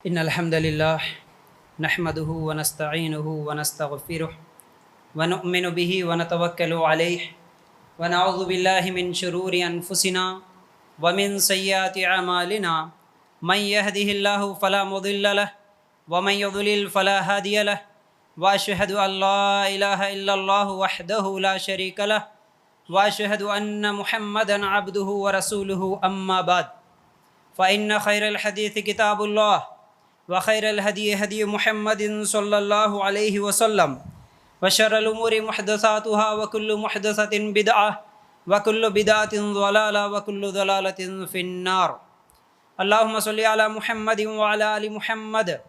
إن الحمد لله نحمده ونستعينه ونستغفره ونؤمن به ونتوكل عليه ونعوذ بالله من شرور أنفسنا ومن سيئات أعمالنا من يهده الله فلا مضل له ومن يضلل فلا هادي له وأشهد أن لا إله إلا الله وحده لا شريك له وأشهد أن محمدا عبده ورسوله أما بعد فإن خير الحديث كتاب الله وخير الهدي هدي محمد صلى الله عليه وسلم وشر الأمور محدثاتها وكل محدثة بدعة وكل بدعة ضلالة وكل ضلالة في النار. اللهم صل على محمد وعلى آل محمد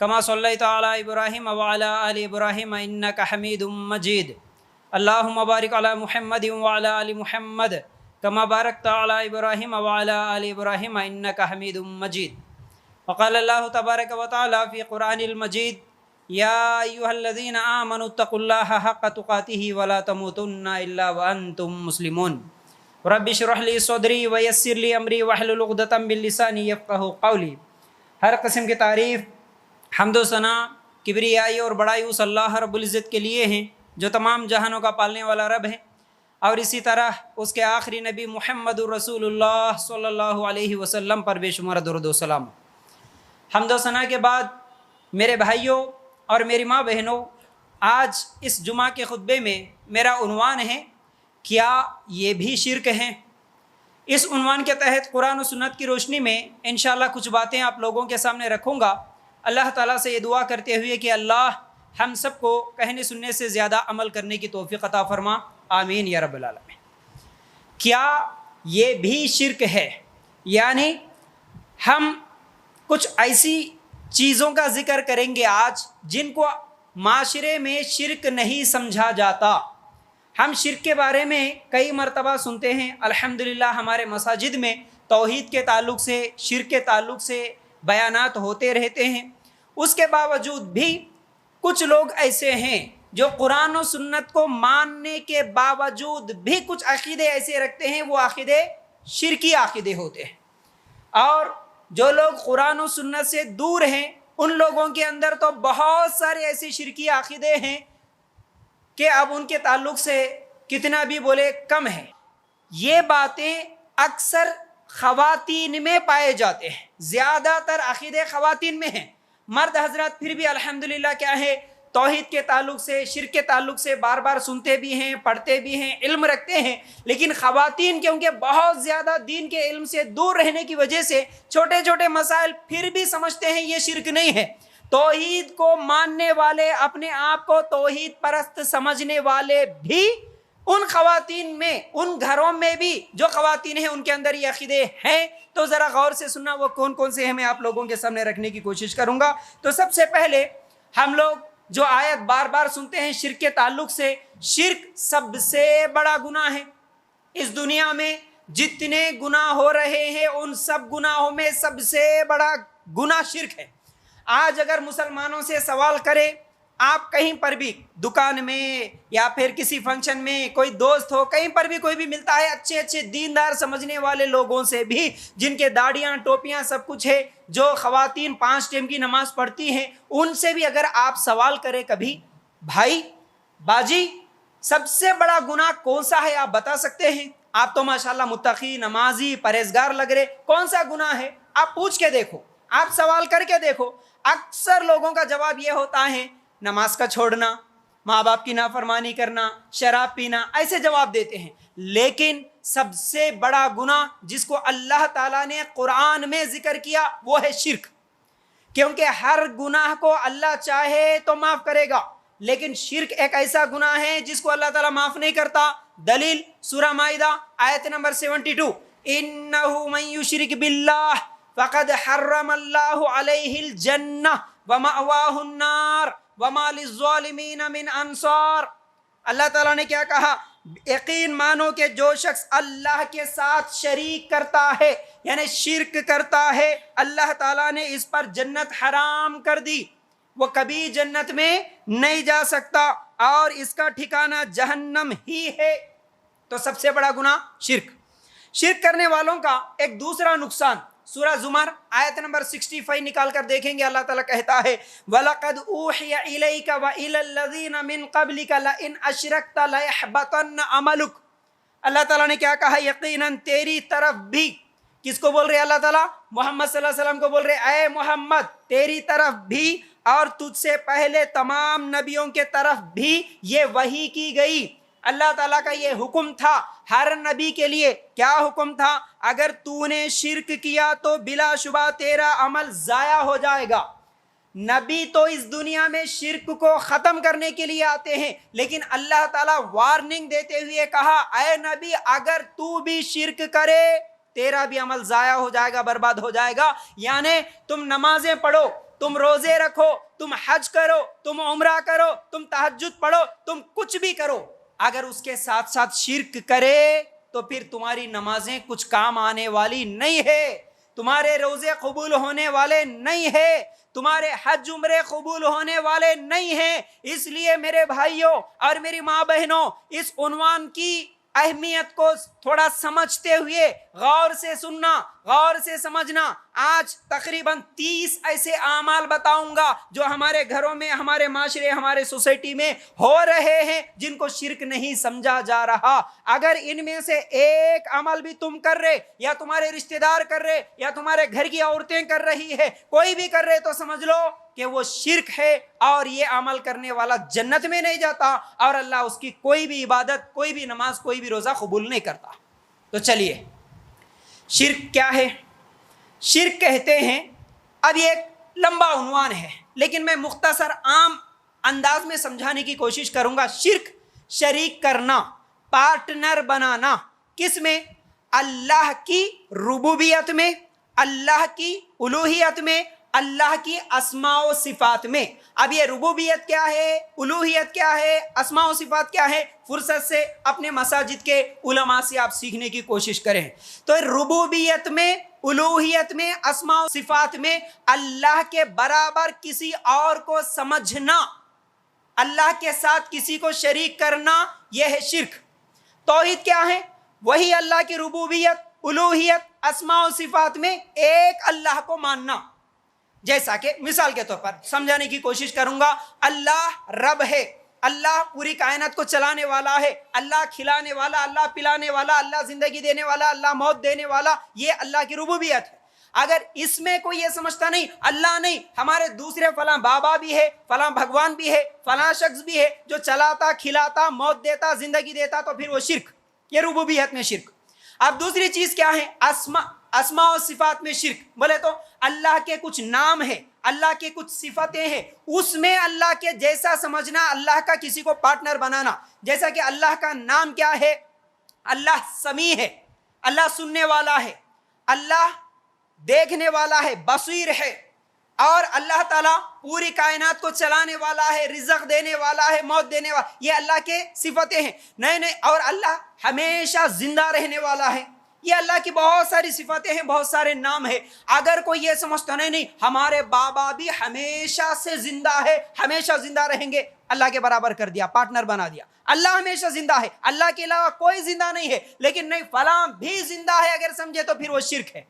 كما صليت على إبراهيم وعلى آل إبراهيم إنك حميد مجيد. اللهم بارك على محمد وعلى آل محمد كما باركت على إبراهيم وعلى آل إبراهيم إنك حميد مجيد. وقال الله تبارك وتعالى في قرآن المجيد: يا أيها الذين آمنوا اتقوا الله حق تقاته ولا تموتن إلا وأنتم مسلمون. رب اشرح لي صدري ويسر لي أمري واحلل عقدة من لساني يفقهوا قولي. ہر قسم کی تعریف، حمد و ثنا، کبریائی اور بڑائی اس اللہ رب العزت کے لیے ہیں جو تمام جہانوں کا پالنے والا رب ہے، اور اسی طرح اس کے آخری نبی محمد الرسول اللہ صلی اللہ علیہ وسلم پر بے شمار درود و سلام. حمد و ثنا کے بعد میرے بھائیوں اور میری ماں بہنوں، آج اس جمعہ کے خطبے میں میرا عنوان ہے: کیا یہ بھی شرک ہیں؟ اس عنوان کے تحت قرآن و سنت کی روشنی میں انشاءاللہ کچھ باتیں آپ لوگوں کے سامنے رکھوں گا. اللہ تعالیٰ سے یہ دعا کرتے ہوئے کہ اللہ ہم سب کو کہنے سننے سے زیادہ عمل کرنے کی توفیق عطا فرما، آمین یا رب العالمین. کیا یہ بھی شرک ہے؟ یعنی ہم کچھ ایسی چیزوں کا ذکر کریں گے آج جن کو معاشرے میں شرک نہیں سمجھا جاتا. ہم شرک کے بارے میں کئی مرتبہ سنتے ہیں. الحمدللہ ہمارے مساجد میں توحید کے تعلق سے، شرک کے تعلق سے بیانات ہوتے رہتے ہیں. اس کے باوجود بھی کچھ لوگ ایسے ہیں جو قرآن و سنت کو ماننے کے باوجود بھی کچھ عقیدے ایسے رکھتے ہیں، وہ عقیدے شرکی عقیدے ہوتے ہیں. اور جو لوگ قرآن و سنت سے دور ہیں ان لوگوں کے اندر تو بہت سارے ایسے شرکی عقیدے ہیں کہ اب ان کے تعلق سے کتنا بھی بولے کم ہے. یہ باتیں اکثر خواتین میں پائے جاتے ہیں، زیادہ تر عقیدے خواتین میں ہیں. مرد حضرات پھر بھی الحمدللہ کیا ہے، توحید کے تعلق سے، شرک کے تعلق سے بار بار سنتے بھی ہیں، پڑھتے بھی ہیں، علم رکھتے ہیں. لیکن خواتین کیونکہ بہت زیادہ دین کے علم سے دور رہنے کی وجہ سے چھوٹے چھوٹے مسائل پھر بھی سمجھتے ہیں یہ شرک نہیں ہے. توحید کو ماننے والے، اپنے آپ کو توحید پرست سمجھنے والے بھی ان خواتین میں، ان گھروں میں بھی جو خواتین ہیں ان کے اندر یہ عقیدے ہیں. تو ذرا غور سے سننا وہ کون کون سے ہیں، میں آپ لوگوں کے سامنے رکھنے کی کوشش کروں گا. تو سب سے پہلے ہم لوگ جو آیت بار بار سنتے ہیں شرک کے تعلق سے، شرک سب سے بڑا گناہ ہے. اس دنیا میں جتنے گناہ ہو رہے ہیں ان سب گناہوں میں سب سے بڑا گناہ شرک ہے. آج اگر مسلمانوں سے سوال کرے، آپ کہیں پر بھی دکان میں یا پھر کسی فنکشن میں کوئی دوست ہو، کہیں پر بھی کوئی بھی ملتا ہے اچھے اچھے دیندار سمجھنے والے لوگوں سے بھی، جن کے داڑیاں ٹوپیاں سب کچھ ہے، جو خواتین 5 ٹائم کی نماز پڑھتی ہیں، ان سے بھی اگر آپ سوال کریں کبھی، بھائی باجی سب سے بڑا گناہ کون سا ہے آپ بتا سکتے ہیں؟ آپ تو ماشاءاللہ متقی، نمازی، پرہیزگار لگ رہے، کون سا گناہ ہے؟ آپ پوچھ کے دیکھو، آپ سوال کر کے دیکھو. اکثر لوگوں کا جواب یہ ہوتا ہے نماز کا چھوڑنا، ماں باپ کی نافرمانی کرنا، شراب پینا، ایسے جواب دیتے ہیں. لیکن سب سے بڑا گناہ جس کو اللہ تعالیٰ نے قرآن میں ذکر کیا وہ ہے شرک. کیونکہ ہر گناہ کو اللہ چاہے تو معاف کرے گا، لیکن شرک ایک ایسا گناہ ہے جس کو اللہ تعالیٰ معاف نہیں کرتا. دلیل سورہ مائدہ آیت نمبر 72: انہ من یشرک باللہ فقد حرم اللہ علیہ الجنہ ومأواہ النار وما للظالمین من انصار. اللہ تعالیٰ نے کیا کہا؟ یقین مانو کہ جو شخص اللہ کے ساتھ شریک کرتا ہے، یعنی شرک کرتا ہے، اللہ تعالیٰ نے اس پر جنت حرام کر دی، وہ کبھی جنت میں نہیں جا سکتا اور اس کا ٹھکانہ جہنم ہی ہے. تو سب سے بڑا گناہ شرک. شرک کرنے والوں کا ایک دوسرا نقصان سورہ زمر آیت نمبر 65 نکال کر دیکھیں گے، اللہ تعالیٰ کہتا ہے وَلَقَدْ أُوحِيَ إِلَيْكَ وَإِلَى الَّذِينَ مِن قَبْلِكَ لَئِنْ أَشْرَكْتَ لَيَحْبَطَنَّ عَمَلُكَ۔ اللہ تعالیٰ نے کیا کہا؟ یقیناً تیری طرف بھی، کس کو بول رہے اللہ تعالیٰ؟ محمد صلی اللہ علیہ وسلم کو بول رہے، اے محمد تیری طرف بھی اور تجھ سے پہلے تمام نبیوں کے طرف بھی یہ وحی کی گئی۔ اللہ تعالیٰ کا یہ حکم تھا ہر نبی کے لیے۔ کیا حکم تھا؟ اگر تو نے شرک کیا تو بلا شبہ تیرا عمل ضائع ہو جائے گا۔ نبی تو اس دنیا میں شرک کو ختم کرنے کے لیے آتے ہیں، لیکن اللہ تعالیٰ وارننگ دیتے ہوئے کہا اے نبی اگر تو بھی شرک کرے تیرا بھی عمل ضائع ہو جائے گا، برباد ہو جائے گا۔ یعنی تم نمازیں پڑھو، تم روزے رکھو، تم حج کرو، تم عمرہ کرو، تم تہجد پڑھو، تم کچھ بھی کرو، اگر اس کے ساتھ ساتھ شرک کرے تو پھر تمہاری نمازیں کچھ کام آنے والی نہیں ہے، تمہارے روزے قبول ہونے والے نہیں ہے، تمہارے حج عمرے قبول ہونے والے نہیں ہیں۔ اس لیے میرے بھائیوں اور میری ماں بہنوں، اس عنوان کی اہمیت کو تھوڑا سمجھتے ہوئے غور سے سننا، غور سے سمجھنا۔ آج تقریباً 30 ایسے اعمال بتاؤں گا جو ہمارے گھروں میں، ہمارے معاشرے، ہمارے سوسائٹی میں ہو رہے ہیں، جن کو شرک نہیں سمجھا جا رہا۔ اگر ان میں سے ایک عمل بھی تم کر رہے، یا تمہارے رشتہ دار کر رہے، یا تمہارے گھر کی عورتیں کر رہی ہے، کوئی بھی کر رہے، تو سمجھ لو کہ وہ شرک ہے، اور یہ عمل کرنے والا جنت میں نہیں جاتا، اور اللہ اس کی کوئی بھی عبادت، کوئی بھی نماز، کوئی بھی روزہ قبول نہیں کرتا۔ تو چلیے، شرک کیا ہے؟ شرک کہتے ہیں، اب یہ ایک لمبا عنوان ہے لیکن میں مختصر عام انداز میں سمجھانے کی کوشش کروں گا۔ شرک شریک کرنا، پارٹنر بنانا، کس میں؟ اللہ کی ربوبیت میں، اللہ کی الوہیت میں، اللہ کی اسماء و صفات میں۔ اب یہ ربوبیت کیا ہے، الوہیت کیا ہے، اسماء و صفات کیا ہے، فرصت سے اپنے مساجد کے علماء سے آپ سیکھنے کی کوشش کریں۔ تو ربوبیت میں، الوہیت میں، اسماء و صفات میں اللہ کے برابر کسی اور کو سمجھنا، اللہ کے ساتھ کسی کو شریک کرنا، یہ ہے شرک۔ توحید کیا ہے؟ وہی اللہ کی ربوبیت، الوہیت، اسماء و صفات میں ایک اللہ کو ماننا۔ جیسا کہ مثال کے طور پر سمجھانے کی کوشش کروں گا، اللہ رب ہے، اللہ پوری کائنات کو چلانے والا ہے، اللہ کھلانے والا، اللہ پلانے والا، اللہ زندگی دینے والا، اللہ موت دینے والا، یہ اللہ کی ربوبیت ہے۔ اگر اس میں کوئی یہ سمجھتا نہیں اللہ نہیں، ہمارے دوسرے فلاں بابا بھی ہے، فلاں بھگوان بھی ہے، فلاں شخص بھی ہے جو چلاتا، کھلاتا، موت دیتا، زندگی دیتا، تو پھر وہ شرک، یہ ربوبیت میں شرک۔ اب دوسری چیز کیا ہے؟ اسماء و صفات میں شرک۔ بولے تو اللہ کے کچھ نام ہیں، اللہ کے کچھ صفتیں ہیں، اس میں اللہ کے جیسا سمجھنا، اللہ کا کسی کو پارٹنر بنانا۔ جیسا کہ اللہ کا نام کیا ہے؟ اللہ سمیع ہے، اللہ سننے والا ہے، اللہ دیکھنے والا ہے، بصیر ہے، اور اللہ تعالیٰ پوری کائنات کو چلانے والا ہے، رزق دینے والا ہے، موت دینے والا، یہ اللہ کے صفتیں ہیں۔ نہیں، اور اللہ ہمیشہ زندہ رہنے والا ہے، یہ اللہ کی بہت ساری صفتیں ہیں، بہت سارے نام ہیں۔ اگر کوئی یہ سمجھتا نہیں ہمارے بابا بھی ہمیشہ سے زندہ ہے، ہمیشہ زندہ رہیں گے، اللہ کے برابر کر دیا، پارٹنر بنا دیا۔ اللہ ہمیشہ زندہ ہے، اللہ کے علاوہ کوئی زندہ نہیں ہے، لیکن نہیں فلاں بھی زندہ ہے اگر سمجھے تو پھر وہ شرک ہے۔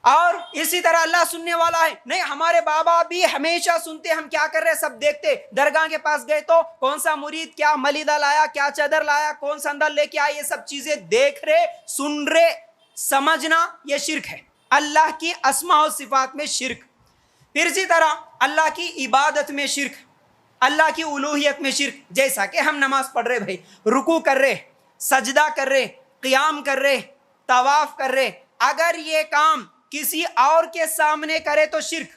اور اسی طرح اللہ سننے والا ہے، نہیں ہمارے بابا بھی ہمیشہ سنتے، ہم کیا کر رہے سب دیکھتے، درگاہ کے پاس گئے تو کون سا مرید کیا ملیدہ لایا، کیا چادر لایا، کون سا اندر لے کے آیا، یہ سب چیزیں دیکھ رہے، سن رہے، سمجھنا، یہ شرک ہے۔ اللہ کی اسماء و صفات میں شرک۔ پھر اسی طرح اللہ کی عبادت میں شرک، اللہ کی الوہیت میں شرک۔ جیسا کہ ہم نماز پڑھ رہے بھائی، رکوع کر رہے، سجدہ کر رہے، قیام کر رہے، طواف کر رہے، اگر یہ کام کسی اور کے سامنے کرے تو شرک۔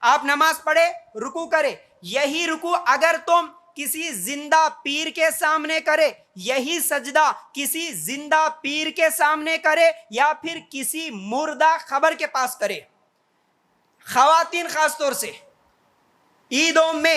آپ نماز پڑھے، رکوع کرے، یہی رکوع اگر تم کسی زندہ پیر کے سامنے کرے، یہی سجدہ کسی زندہ پیر کے سامنے کرے، یا پھر کسی مردہ خبر کے پاس کرے۔ خواتین خاص طور سے عیدوں میں